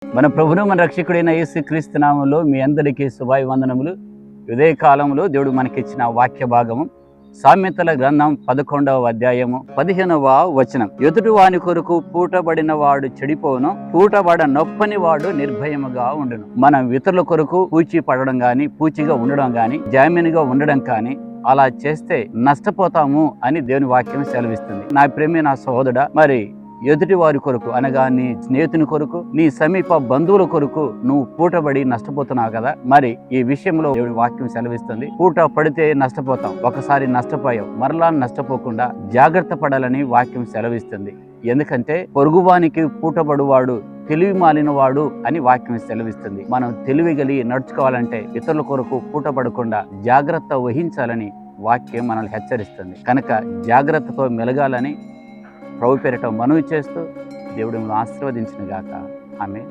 మన ప్రభువును మన రక్షకుడైన యేసుక్రీస్తు నామములో మీ అందరికీ శుభాభివందనములు. ఉదయ కాలంలో దేవుడు మనకిచ్చిన వాక్య భాగము సామెతల గ్రంథం 11వ అధ్యాయము 15వ వచనం. ఎదుటి వాని కొరకు పూటబడిన వాడు చెడిపోను, పూటబడ నొప్పని వాడు నిర్భయముగా ఉండును. మనం ఇతరుల కొరకు పూచి పడడం గాని, పూచిగా ఉండడం గాని, జామీనుగా ఉండడం కానీ అలా చేస్తే నష్టపోతాము అని దేవుని వాక్యం సెలవిస్తుంది. నా ప్రేమ నా సహోదరుడా, మరి ఎదుటి వారి కొరకు అనగా నీ స్నేహితుని కొరకు, నీ సమీప బంధువుల కొరకు నువ్వు పూటబడి నష్టపోతున్నావు కదా. మరి ఈ విషయంలో దేవుని వాక్యం సెలవిస్తుంది, పూట పడితే నష్టపోతాం. ఒకసారి నష్టపోయావు, మరలా నష్టపోకుండా జాగ్రత్త పడాలని వాక్యం సెలవిస్తుంది. ఎందుకంటే పొరుగువానికి పూటబడువాడు తెలివి మాలిన వాడు అని వాక్యం సెలవిస్తుంది. మనం తెలివి కలిగి నడుచుకోవాలంటే ఇతరుల కొరకు పూటపడకుండా జాగ్రత్త వహించాలని వాక్యం మనల్ని హెచ్చరిస్తుంది. కనుక జాగ్రత్తతో మెలగాలని ప్రభు పేరిట మనవి చేస్తూ దేవుడు ఆశీర్వదించును గాక. ఆమేన్.